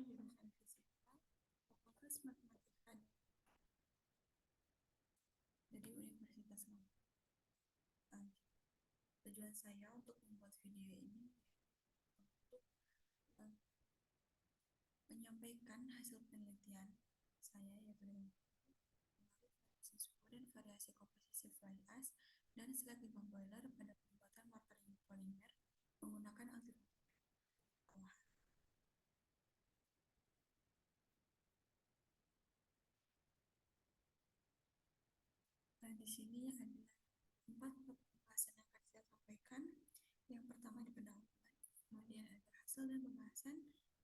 jurusan Fisika, Fakultas Matematika dari Universitas Malang. Tujuan saya untuk membuat video ini untuk menyampaikan hasil penelitian saya, yaitu siswa dan variasi komposisi fly ash dan selective boiler pada pembuatan mortar polimer menggunakan antivirus. Di sini ada 4 pembahasan yang akan saya sampaikan. Yang pertama di pendahuluan, kemudian ada hasil dan pembahasan,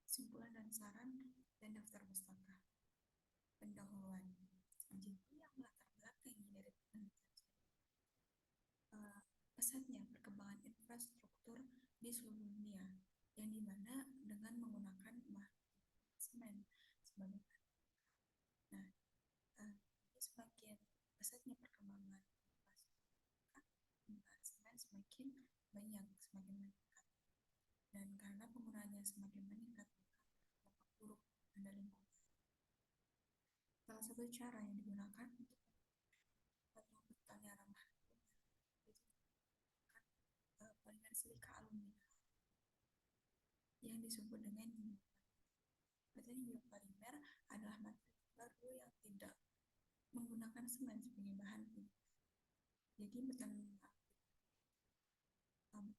kesimpulan dan saran, dan daftar pustaka. Pendahuluan. Jadi yang latar belakang dari penelitian pesatnya perkembangan infrastruktur di seluruh dunia, yang dimana dengan menggunakan semen sebagai Nah, semakin pesatnya perkembangan semen semakin banyak, semakin meningkat. Dan karena penggunaannya semakin meningkat, dampak buruk pada lingkungan. Salah satu cara yang digunakan untuk hutan yang ramah itu polimer silika alumina yang disebut dengan biopolimer adalah material baru yang tidak menggunakan semen sebagai bahan. Jadi beton yang ramah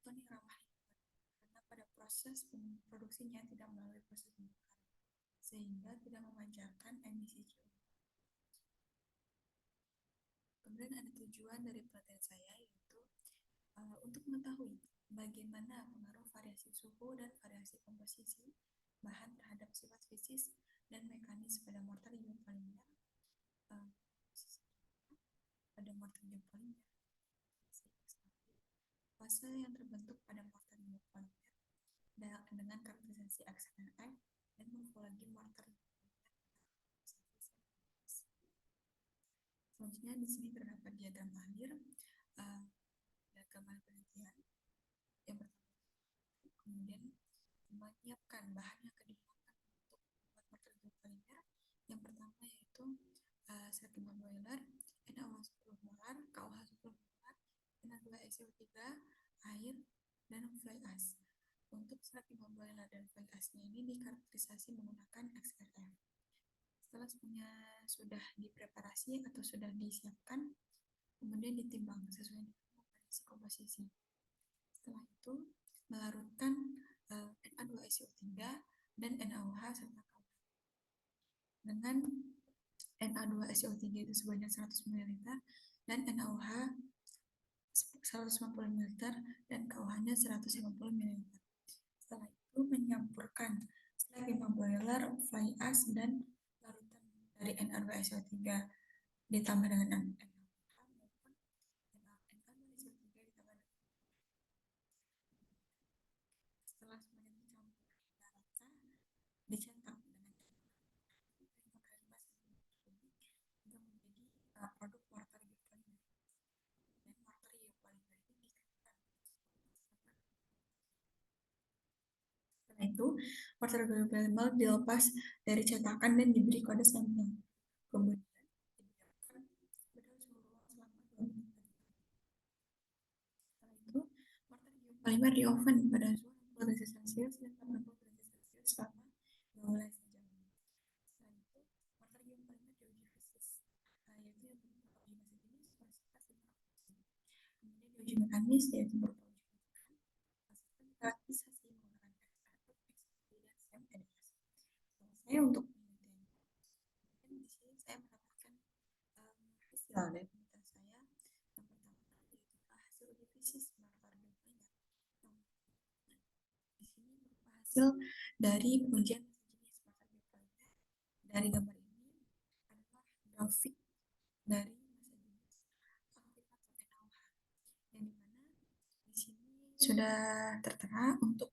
karena pada proses produksinya tidak melalui proses pembakaran, sehingga tidak memancarkan emisi CO2. Kemudian ada tujuan dari penelitian saya, yaitu untuk mengetahui bagaimana pengaruh variasi suhu dan variasi komposisi bahan terhadap sifat fisik dan mekanis pada mortar biopolimer. Pada mortar biopolimer, fase yang terbentuk pada mortar biopolimer dengan karakterisasi XNF dan morfologi mortar biopolimer. Selanjutnya di sini terdapat diagram akhir gambar penelitian. Yang pertama, kemudian menyiapkan bahan yang akan digunakan untuk membuat mortar biopolimer. Yang pertama yaitu selective boiler, NaOH 10 molar, KOH 10 molar, Na2SiO3, air, dan fly ash. Untuk selective boiler dan fly ash-nya ini dikarakterisasi menggunakan XRF. Setelah semuanya sudah dipreparasi atau sudah disiapkan, kemudian ditimbang sesuai dengan komposisi. Setelah itu melarutkan Na2SiO3 dan NaOH serta KOH dengan Na2SiO3 itu sebanyak 100 ml dan NaOH 150 ml dan KOH-nya 150 ml. Setelah itu menyampurkan selective boiler, fly ash, dan larutan dari Na2SiO3 ditambah dengan NaOH maupun Na2SiO3 ditambah dengan. Setelah semuanya dicampur rata, dicetak dengan 5 kali bas hingga menjadi produk mortar biopolimer. Dan mortar biopolimer ini dikeringkan. Setelah itu, mortar biopolimer dilepas dari cetakan dan diberi kode sampel. Kemudian dibiarkan berdaun suhu ruang selama 2 menit. Setelah itu, mortar biopolimer di oven pada suhu 60 derajat Celcius dan 80 derajat Celcius selama 12 jam. Setelah itu, mortar biopolimer diuji fisik, yaitu yang berupa uji massa jenis, kapasitas, dan produksi. Kemudian diuji mekanis, yaitu berupa uji konsisten, karakterisasi menggunakan XRF, XRD, dan SEM-EDS. Saya untuk penelitian, di sini saya mendapatkan hasil dari penelitian saya. Yang pertama yaitu hasil uji fisik mortar biopolimer. Di sini berupa hasil dari pengujian jenis mortar biopolimer. Dari gambar ini adalah grafik dari massa jenis aktivator NaOH, yang dimana di sini sudah tertera untuk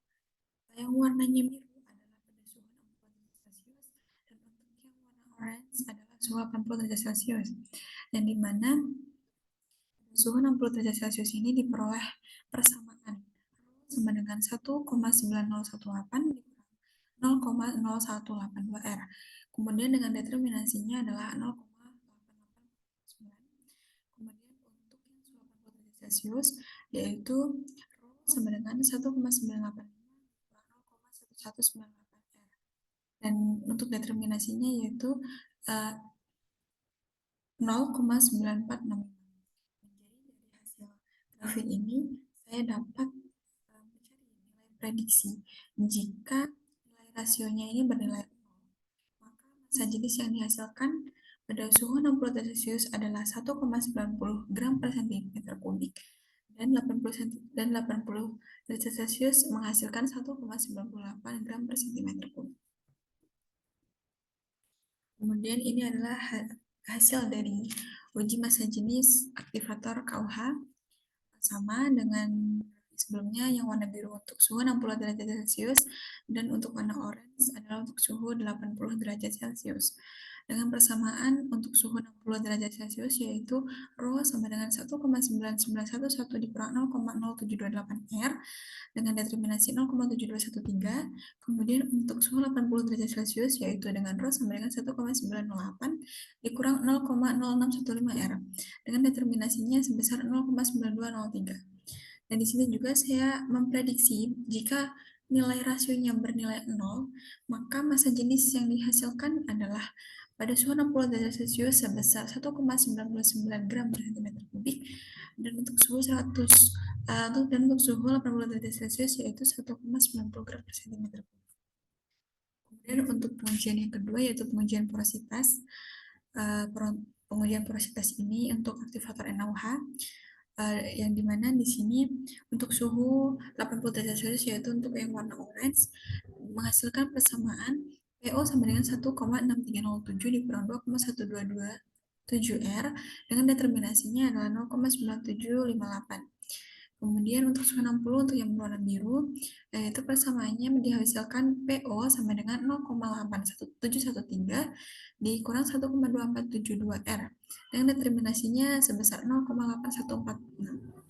yang warnanya biru adalah pada suhu 60 derajat Celcius dan untuk yang warna orange adalah suhu 80 derajat Celcius, dan dimana suhu 60 derajat Celcius ini diperoleh persamaan sama dengan 1,9018 dikurang 0,0182 R. Kemudian dengan determinasinya adalah 0,8889. Kemudian untuk yang suhu 80 derajat Celcius yaitu Rho sama dengan 1,985 kurang 0,1198 R. Dan untuk determinasinya yaitu 0,9465. Jadi dari hasil grafik ini saya dapat mencari nilai prediksi. Jika nilai rasionya ini bernilai 0, maka massa jenis yang dihasilkan pada suhu 60 derajat Celcius adalah 1,90 gram per cm kubik dan 80 derajat Celcius menghasilkan 1,98 gram per cm kubik. Kemudian ini adalah hasil dari uji massa jenis aktivator KUH, sama dengan sebelumnya yang warna biru untuk suhu 60 derajat Celcius dan untuk warna orange adalah untuk suhu 80 derajat Celcius. Dengan persamaan untuk suhu 60 derajat Celcius yaitu Rho sama dengan 1,9911 dikurang 0,0728 R dengan determinasi 0,7213. Kemudian untuk suhu 80 derajat Celcius yaitu dengan Rho sama dengan 1,908 dikurang 0,0615 R dengan determinasinya sebesar 0,9203. Dan di sini juga saya memprediksi jika nilai rasionya bernilai 0, maka massa jenis yang dihasilkan adalah pada suhu 60 derajat Celcius sebesar 1,99 gram per cm kubik dan untuk suhu 100 dan untuk suhu 80 derajat Celcius yaitu 1,90 gram per cm kubik. Kemudian untuk pengujian yang kedua yaitu pengujian porositas. Pengujian porositas ini untuk aktivator NaOH yang dimana di sini untuk suhu 80 derajat Celcius yaitu untuk yang warna orange menghasilkan persamaan PO sama dengan 1,6307 dikurang 2,1227 R dengan determinasinya adalah 0,9758. Kemudian untuk suhu 60 untuk yang berwarna biru yaitu persamaannya dihasilkan PO sama dengan 0,8713 dikurang 1,2472 R dengan determinasinya sebesar 0,8146.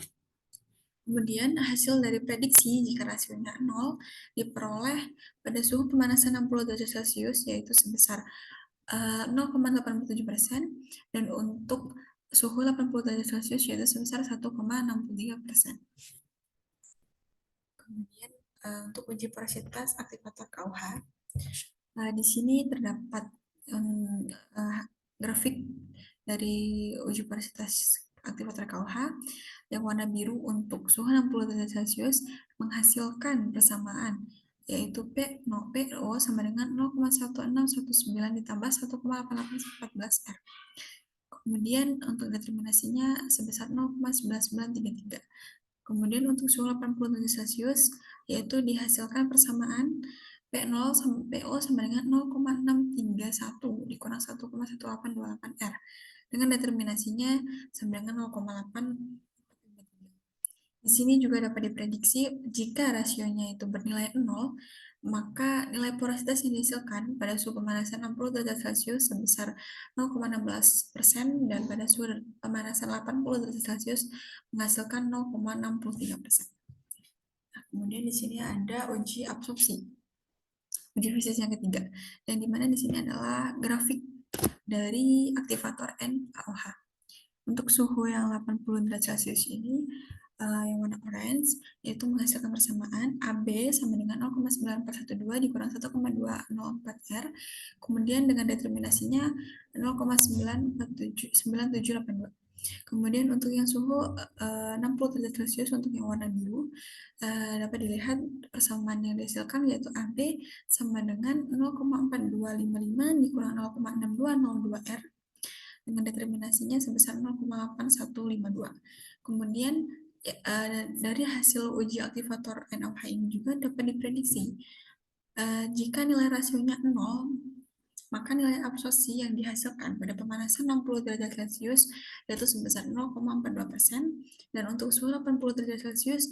Kemudian hasil dari prediksi jika rasionya 0 diperoleh pada suhu pemanasan 60 derajat Celcius yaitu sebesar 0,87% dan untuk suhu 80 derajat Celcius yaitu sebesar 1,63%. Kemudian untuk uji porositas aktivator KUH, di sini terdapat grafik dari uji porositas aktivator KUH yang warna biru untuk suhu 60 derajat Celcius menghasilkan persamaan yaitu PO sama dengan 0,1619 ditambah 1,8814 R. Kemudian untuk determinasinya sebesar 0,19933. Kemudian untuk suhu 80 derajat Celcius yaitu dihasilkan persamaan P0 sama PO sama dengan 0,631 dikurang 1,1828 R dengan determinasinya sama dengan 0,8. Di sini juga dapat diprediksi jika rasionya itu bernilai 0, maka nilai porositas yang dihasilkan pada suhu pemanasan 60 derajat Celcius sebesar 0,16% dan pada suhu pemanasan 80 derajat Celcius menghasilkan 0,63%. Nah, kemudian di sini ada uji absorpsi, uji fisis yang ketiga, yang dimana di sini adalah grafik dari aktivator NaOH. Untuk suhu yang 80 derajat Celcius ini yang warna orange yaitu menghasilkan persamaan AB sama dengan 0,9412 dikurang 1,204 R kemudian dengan determinasinya 0,9479782. Kemudian untuk yang suhu 60 derajat Celcius untuk yang warna biru dapat dilihat persamaan yang dihasilkan yaitu AB sama dengan 0,4255 dikurang 0,6202 R dengan determinasinya sebesar 0,8152. Kemudian dari hasil uji aktivator NaOH ini juga dapat diprediksi jika nilai rasionya 0, maka nilai absorpsi yang dihasilkan pada pemanasan 60 derajat Celcius yaitu sebesar 0,42% dan untuk suhu 80 derajat Celcius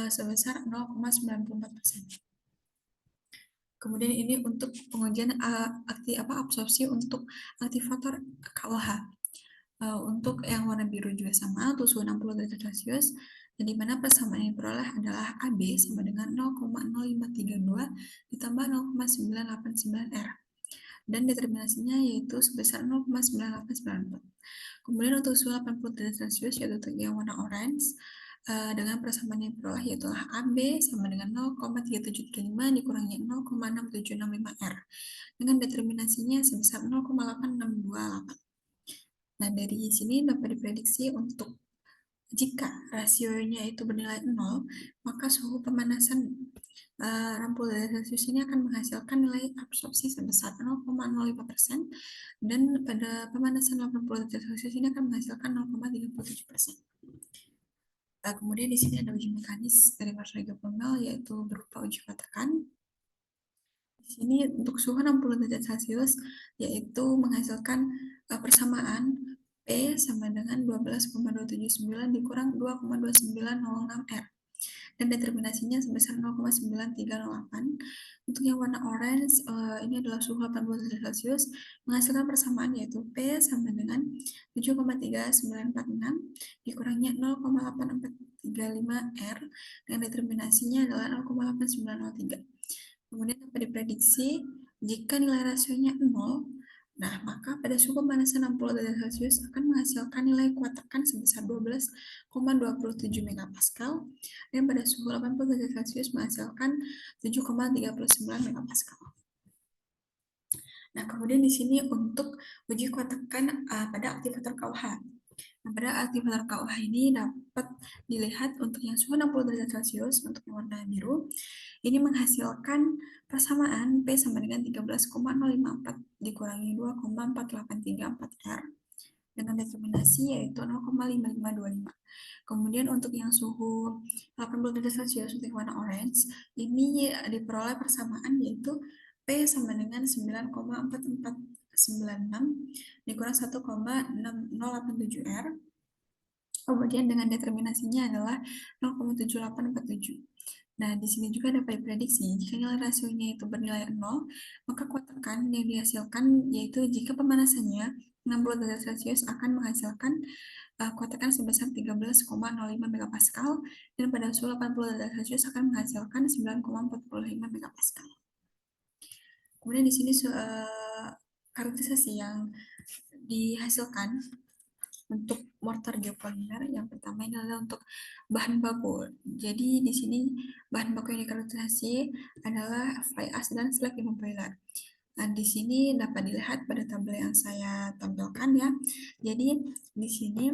sebesar 0,94%. Kemudian ini untuk pengujian absorpsi untuk aktivator KUH. Untuk yang warna biru juga sama, untuk suhu 60 derajat Celcius, dan di mana persamaan yang diperoleh adalah AB sama dengan 0,0532 ditambah 0,989 R. Dan determinasinya yaitu sebesar 0,9894. Kemudian untuk suhu 80 derajat Celcius yaitu untuk yang warna orange dengan persamaan yang diperoleh yaitu AB sama dengan 0,3735 dikurangi 0,6765 R dengan determinasinya sebesar 0,8628. Nah, dari sini dapat diprediksi untuk jika rasionya itu bernilai 0, maka suhu pemanasan 60 derajat Celcius ini akan menghasilkan nilai absorpsi sebesar 0,05% dan pada pemanasan 80 derajat Celcius ini akan menghasilkan 0,37%. Kemudian di sini ada uji mekanis dari material geoformal yaitu berupa uji kotakan. Di sini untuk suhu 60 derajat Celcius yaitu menghasilkan persamaan P sama dengan 12,279 dikurang 2,2906 R dan determinasinya sebesar 0,9308. Untuk yang warna orange ini adalah suhu 80 derajat Celcius menghasilkan persamaan yaitu P sama dengan 7,3946 dikurangnya 0,8435 R dan determinasinya adalah 0,8903. Kemudian dapat diprediksi jika nilai rasionya 0, nah maka pada suhu pemanasan 60 derajat Celcius akan menghasilkan nilai kuat tekan sebesar 12,27 megapascal dan pada suhu 80 derajat Celcius menghasilkan 7,39 megapascal. Nah, kemudian di sini untuk uji kuat tekan pada aktivator KUH. Nah, pada aktivator KUH ini dapat dilihat untuk yang suhu 60 derajat Celcius untuk yang warna biru ini menghasilkan persamaan P sama dengan 13,054 dikurangi 2,4834 R dengan determinasi yaitu 0,5525. Kemudian untuk yang suhu 80 derajat Celcius untuk warna orange ini diperoleh persamaan yaitu P sama dengan 9,4496 dikurang 1,6087 R. Kemudian dengan determinasinya adalah 0,7847. Nah, di sini juga dapat diprediksi jika nilai rasionya itu bernilai 0, maka kuat tekan yang dihasilkan yaitu jika pemanasannya 60 derajat Celcius akan menghasilkan kuat tekan sebesar 13,05 megapascal dan pada suhu 80 derajat Celcius akan menghasilkan 9,45 megapascal. Kemudian di sini karakterisasi yang dihasilkan untuk mortar geopolimer yang pertama ini adalah untuk bahan baku. Jadi di sini bahan baku yang dikarakterisasi adalah fly ash dan slag immobiler. Nah, di sini dapat dilihat pada tabel yang saya tampilkan ya. Jadi di sini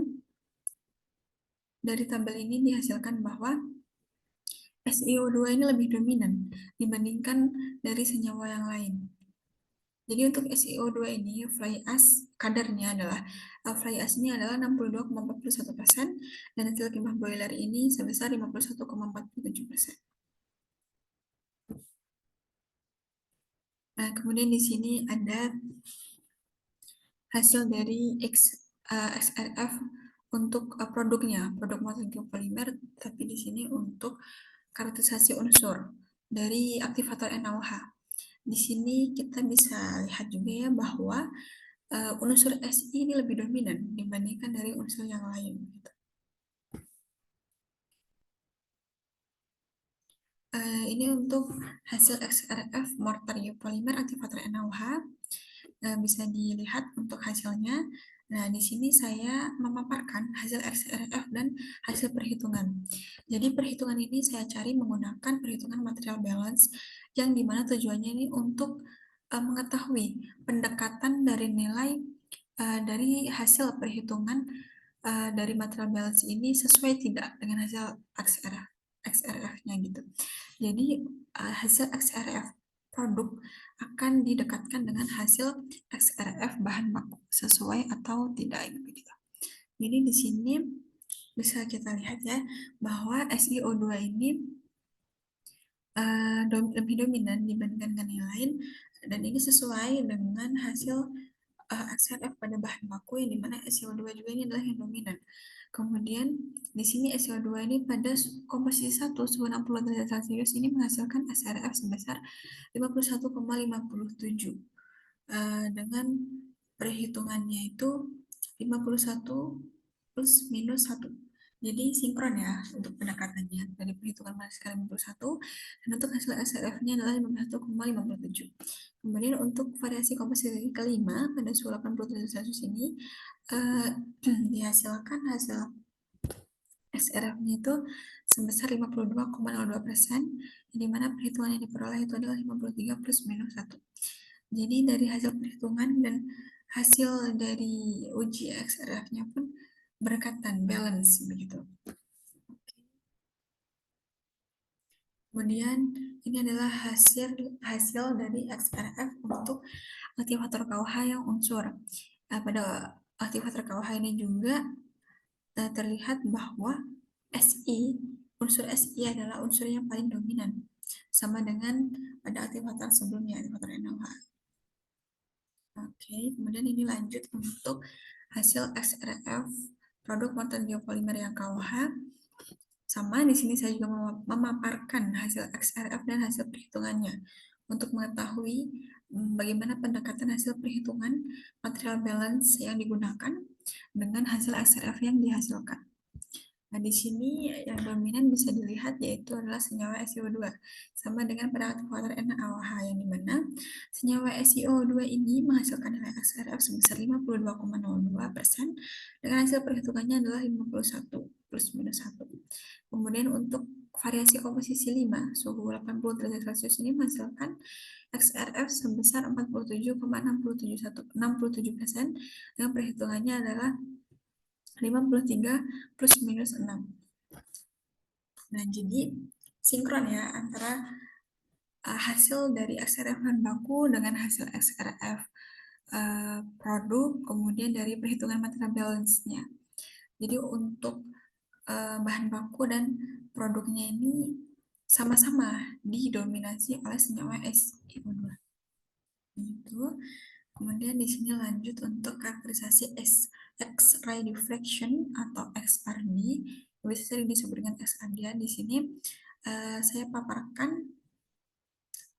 dari tabel ini dihasilkan bahwa SiO2 ini lebih dominan dibandingkan dari senyawa yang lain. Jadi untuk SiO2 ini fly ash kadarnya adalah fly ash ini adalah 62,41% dan hasil limbah boiler ini sebesar 51,47%. Nah, kemudian di sini ada hasil dari XRF untuk produknya, produk molten geopolimer, tapi di sini untuk karakterisasi unsur dari aktivator NaOH. Di sini kita bisa lihat juga ya bahwa unsur Si ini lebih dominan dibandingkan dari unsur yang lain. Gitu. Ini untuk hasil XRF mortar geopolimer aktivator NaOH. Bisa dilihat untuk hasilnya. Nah, di sini saya memaparkan hasil XRF dan hasil perhitungan. Jadi perhitungan ini saya cari menggunakan perhitungan material balance yang dimana tujuannya ini untuk mengetahui pendekatan dari nilai dari hasil perhitungan dari material balance ini sesuai tidak dengan hasil XRF-nya gitu. Jadi hasil XRF produk akan didekatkan dengan hasil XRF bahan baku sesuai atau tidak gitu. Jadi di sini bisa kita lihat ya bahwa SiO2 ini lebih dominan dibandingkan dengan yang lain dan ini sesuai dengan hasil XRF pada bahan baku yang dimana SiO2 juga ini adalah yang dominan. Kemudian di sini SiO2 ini pada komposisi 1 suhu 60 derajat Celcius ini menghasilkan SRF sebesar 51,57 dengan perhitungannya itu 51 plus minus 1. Jadi sinkron ya untuk pendekatannya dari perhitungan Pascal 51 dan untuk hasil SRF-nya adalah 51,57. Kemudian untuk variasi komposisi kelima pada suhu 80 derajat Celcius ini dihasilkan hasil SRF-nya itu sebesar 52,02%, di mana perhitungan yang diperoleh itu adalah 53 plus minus 1. Jadi dari hasil perhitungan dan hasil dari uji XRF-nya pun berdekatan, balance begitu. Kemudian ini adalah hasil dari XRF untuk aktivator KUH yang unsur. Pada aktivator KUH ini juga terlihat bahwa SI, unsur SI adalah unsur yang paling dominan, sama dengan pada aktivator sebelumnya, aktivator NaOH. Oke, kemudian ini lanjut untuk hasil XRF produk mortar geopolimer yang KUH. Sama di sini saya juga memaparkan hasil XRF dan hasil perhitungannya untuk mengetahui bagaimana pendekatan hasil perhitungan material balance yang digunakan dengan hasil XRF yang dihasilkan. Nah, di sini yang dominan bisa dilihat yaitu adalah senyawa SiO2 sama dengan pada aktivator NaOH yang dimana senyawa SiO2 ini menghasilkan nilai XRF sebesar 52,02% dengan hasil perhitungannya adalah 51 plus minus 1. Kemudian untuk variasi komposisi 5 suhu 80 derajat Celcius ini menghasilkan XRF sebesar 47,67% dengan perhitungannya adalah 53 plus minus 6. Nah, jadi sinkron ya antara hasil dari XRF bahan baku dengan hasil XRF produk, kemudian dari perhitungan material balance-nya. Jadi untuk bahan baku dan produknya ini sama-sama didominasi oleh senyawa SiO2. Itu. Kemudian di sini lanjut untuk karakterisasi X-ray diffraction atau XRD, bisa sering disebut dengan XRD. Di sini saya paparkan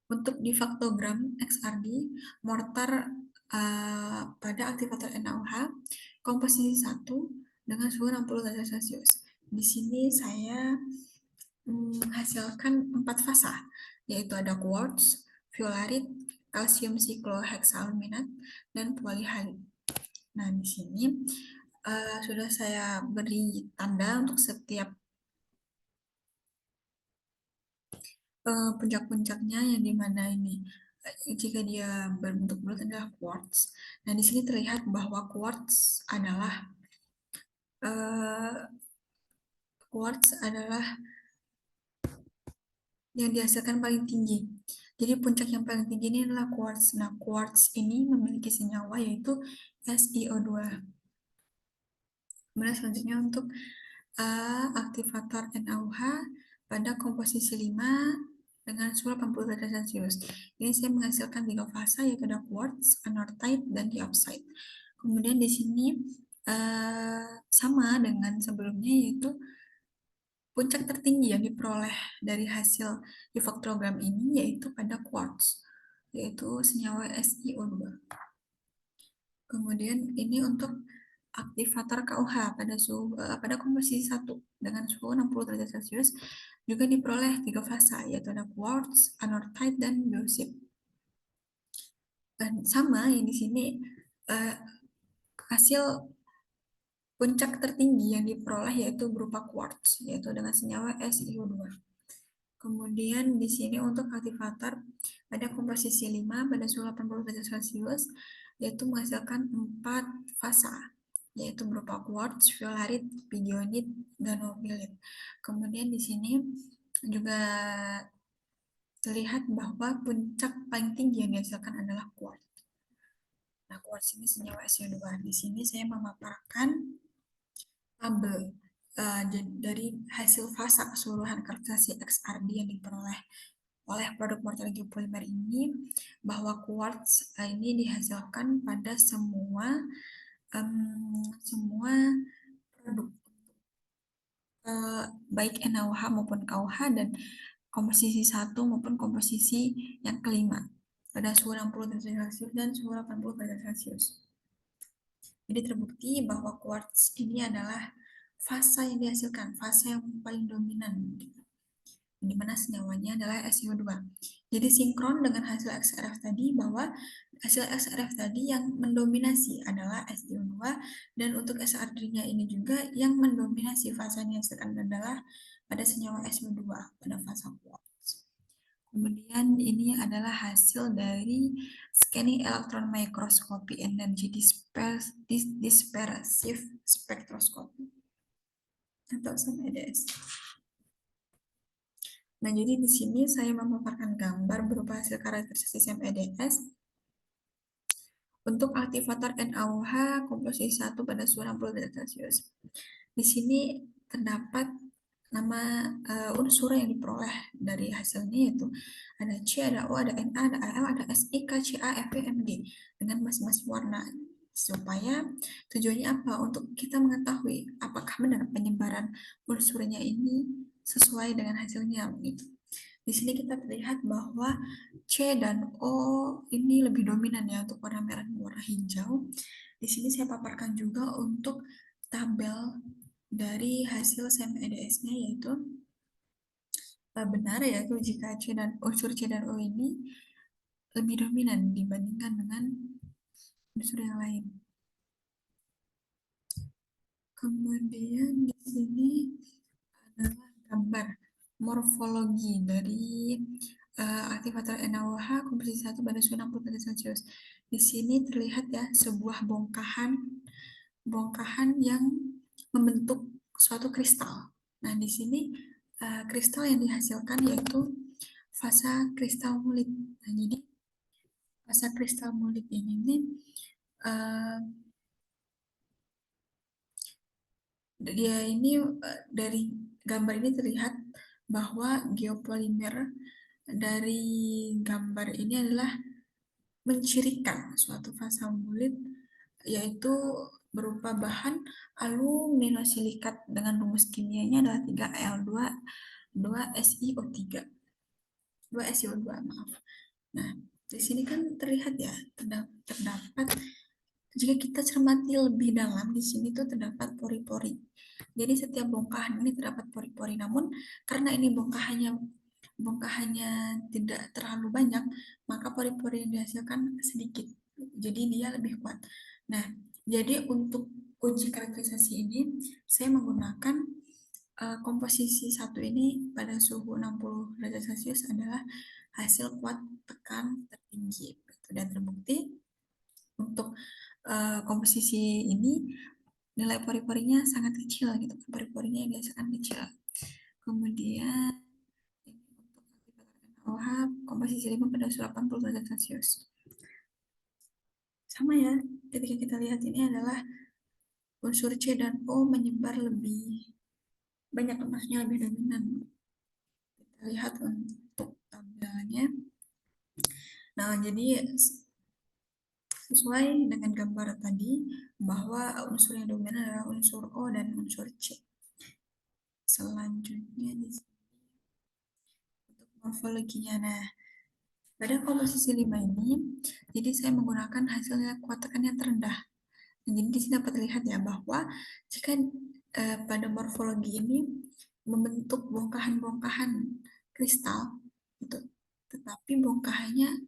untuk di faktogram XRD mortar pada aktivator NaOH komposisi 1 dengan suhu 60 derajat Celcius. Di sini saya menghasilkan 4 fasa, yaitu ada quartz, fluorit, kalsium sikloheksaluminat, dan polihalid. Nah, di sini sudah saya beri tanda untuk setiap puncak-puncaknya yang dimana ini jika dia berbentuk bulat adalah quartz. Nah, di sini terlihat bahwa quartz adalah yang dihasilkan paling tinggi. Jadi puncak yang paling tinggi ini adalah quartz. Nah, quartz ini memiliki senyawa yaitu SiO2. Kemudian selanjutnya untuk aktivator NaOH pada komposisi 5 dengan suhu 80 derajat Celcius. Ini saya menghasilkan 3 fasa yaitu ada quartz, anortite, dan diopside. Kemudian di sini sama dengan sebelumnya yaitu puncak tertinggi yang diperoleh dari hasil difaktogram ini yaitu pada quartz, yaitu senyawa SiO2. Kemudian ini untuk aktivator KUH pada komposisi 1 dengan suhu 60 derajat Celcius juga diperoleh 3 fasa yaitu ada quartz, anortite, dan biosip. Dan sama yang di sini hasil puncak tertinggi yang diperoleh yaitu berupa quartz yaitu dengan senyawa SiO2. Kemudian di sini untuk aktivator pada komposisi 5 pada suhu 80 derajat Celcius yaitu menghasilkan 4 fasa yaitu berupa quartz, fluorit, pigeonit, dan nobilit. Kemudian di sini juga terlihat bahwa puncak paling tinggi yang dihasilkan adalah quartz. Nah, quartz ini senyawa SiO2. Di sini saya memaparkan tabel dari hasil fasa keseluruhan karakterisasi XRD yang diperoleh oleh produk mortar geopolimer ini bahwa quartz ini dihasilkan pada semua produk baik NaOH maupun KUH dan komposisi 1 maupun komposisi yang kelima pada suhu 60 derajat Celcius dan suhu 80 derajat Celcius. Jadi terbukti bahwa quartz ini adalah fasa yang dihasilkan, fasa yang paling dominan, gitu. Di mana senyawanya adalah SiO2. Jadi sinkron dengan hasil XRF tadi bahwa hasil XRF tadi yang mendominasi adalah SiO2 dan untuk SR3-nya ini juga yang mendominasi fasanya sekarang adalah pada senyawa SiO2 pada fasa quartz. Kemudian ini adalah hasil dari scanning electron microscopy energy dispersive spectroscopy atau SEM-EDS. Nah, jadi di sini saya memaparkan gambar berupa hasil karakteristik SEM-EDS untuk aktivator NaOH komposisi 1 pada suhu 60 derajat Celcius. Di sini terdapat nama unsur yang diperoleh dari hasilnya yaitu ada C, ada O, ada Na, ada Al, ada Si, K, Ca, Fe, Mg dengan masing-masing warna. Supaya tujuannya apa? Untuk kita mengetahui apakah benar penyebaran unsurnya ini sesuai dengan hasilnya gitu. Di sini kita terlihat bahwa C dan O ini lebih dominan ya untuk warna merah dan warna hijau. Di sini saya paparkan juga untuk tabel dari hasil SEM-EDS-nya yaitu benar yaitu jika unsur C dan O ini lebih dominan dibandingkan dengan unsur yang lain. Kemudian di sini adalah gambar morfologi dari aktivator NaOH komposisi 1 pada suhu 60 derajat Celcius. Di sini terlihat ya sebuah bongkahan yang membentuk suatu kristal. Nah, di sini kristal yang dihasilkan yaitu fasa kristal mulit. Nah, jadi fasa kristal mulit ini nih dia ini dari gambar ini terlihat bahwa geopolimer dari gambar ini adalah mencirikan suatu fasa mulit yaitu berupa bahan aluminiosilikat dengan rumus kimianya adalah 3Al2 2SiO3 2SiO2 maaf. Nah, di sini kan terlihat ya terdapat jika kita cermati lebih dalam di sini tuh terdapat pori-pori. Jadi setiap bongkahan ini terdapat pori-pori. Namun karena ini bongkahannya tidak terlalu banyak, maka pori-pori yang dihasilkan sedikit. Jadi dia lebih kuat. Nah, jadi untuk uji karakterisasi ini saya menggunakan komposisi satu ini pada suhu 60 derajat Celcius adalah hasil kuat tekan tertinggi dan terbukti untuk komposisi ini nilai pori-porinya sangat kecil gitu, pori-porinya yang biasakan kecil. Kemudian ini untuk aktivator NaOH komposisi 5 pada suhu 80 derajat Celcius. Sama ya, ketika kita lihat ini adalah unsur C dan O menyebar lebih banyak, maksudnya lebih dominan. Kita lihat untuk tabelnya. Nah, jadi sesuai dengan gambar tadi bahwa unsur yang dominan adalah unsur O dan unsur C. Selanjutnya di sini untuk morfologinya. Nah, pada komposisi 5 ini, jadi saya menggunakan hasilnya kuat tekan yang terendah. Nah, jadi di sini dapat terlihat ya bahwa jika pada morfologi ini membentuk bongkahan-bongkahan kristal, gitu, tetapi bongkahannya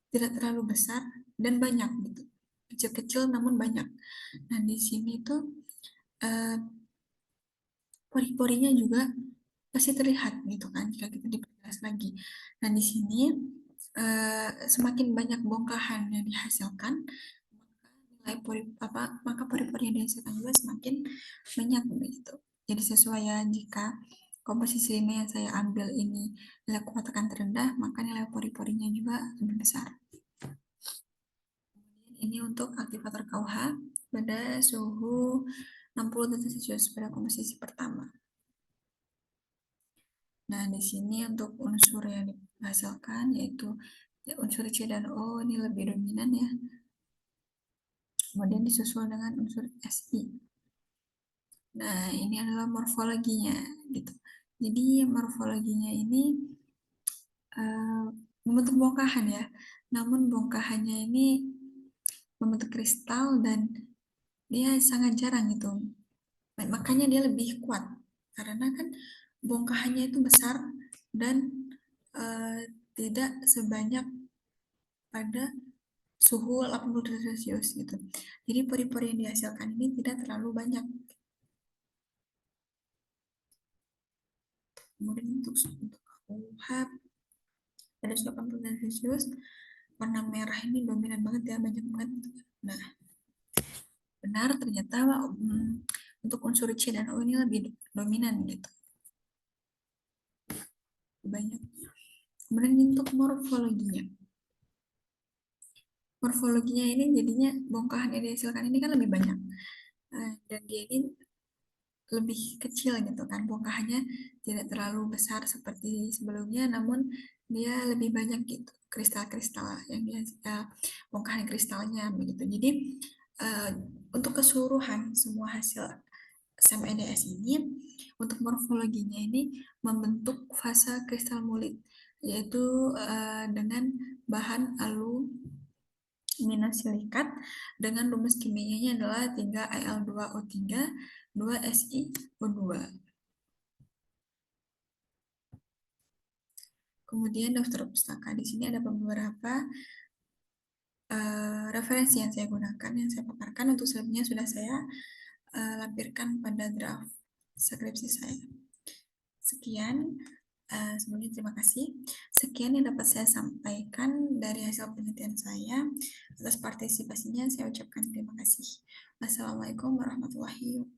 tidak terlalu besar dan banyak gitu, kecil-kecil namun banyak. Nah, di sini tuh pori-porinya juga pasti terlihat gitu kan jika kita diperjelas lagi. Nah, di sini semakin banyak bongkahan yang dihasilkan, maka pori-pori yang dihasilkan juga semakin banyak begitu. Jadi sesuai ya, jika komposisi 5 yang saya ambil ini nilai kuat tekan terendah, maka nilai pori-porinya juga lebih besar. Ini untuk aktivator KUH pada suhu 60 derajat Celcius pada komposisi pertama. Nah, di sini untuk unsur yang dihasilkan yaitu unsur C dan O ini lebih dominan ya. Kemudian disusul dengan unsur Si. Nah, ini adalah morfologinya gitu. Jadi morfologinya ini membentuk bongkahan ya. Namun bongkahannya ini membentuk kristal dan dia sangat jarang gitu makanya dia lebih kuat karena kan bongkahannya itu besar dan tidak sebanyak pada suhu 80 derajat Celcius gitu. Jadi pori-pori yang dihasilkan ini tidak terlalu banyak. Kemudian untuk UHA pada suhu 80 derajat Celcius, warna merah ini dominan banget ya, banyak banget. Nah, benar ternyata untuk unsur C dan O ini lebih dominan gitu, banyak. Kemudian untuk morfologinya. Morfologinya ini jadinya bongkahan yang dihasilkan ini kan lebih banyak. Dan dia ini lebih kecil gitu kan, bongkahannya tidak terlalu besar seperti sebelumnya, namun dia lebih banyak gitu kristal-kristal yang dia bongkahan kristalnya begitu. Jadi uh, untuk keseluruhan semua hasil SMEDS ini untuk morfologinya ini membentuk fase kristal mulit, yaitu dengan bahan aluminosilikat dengan rumus kimianya adalah 3Al2O3 2SiO2. Kemudian daftar pustaka di sini ada beberapa referensi yang saya gunakan, yang saya paparkan. Untuk selebihnya sudah saya lampirkan pada draft skripsi saya. Sekian, sebelumnya terima kasih. Sekian yang dapat saya sampaikan dari hasil penelitian saya. Atas partisipasinya saya ucapkan terima kasih. Wassalamualaikum warahmatullahi wabarakatuh.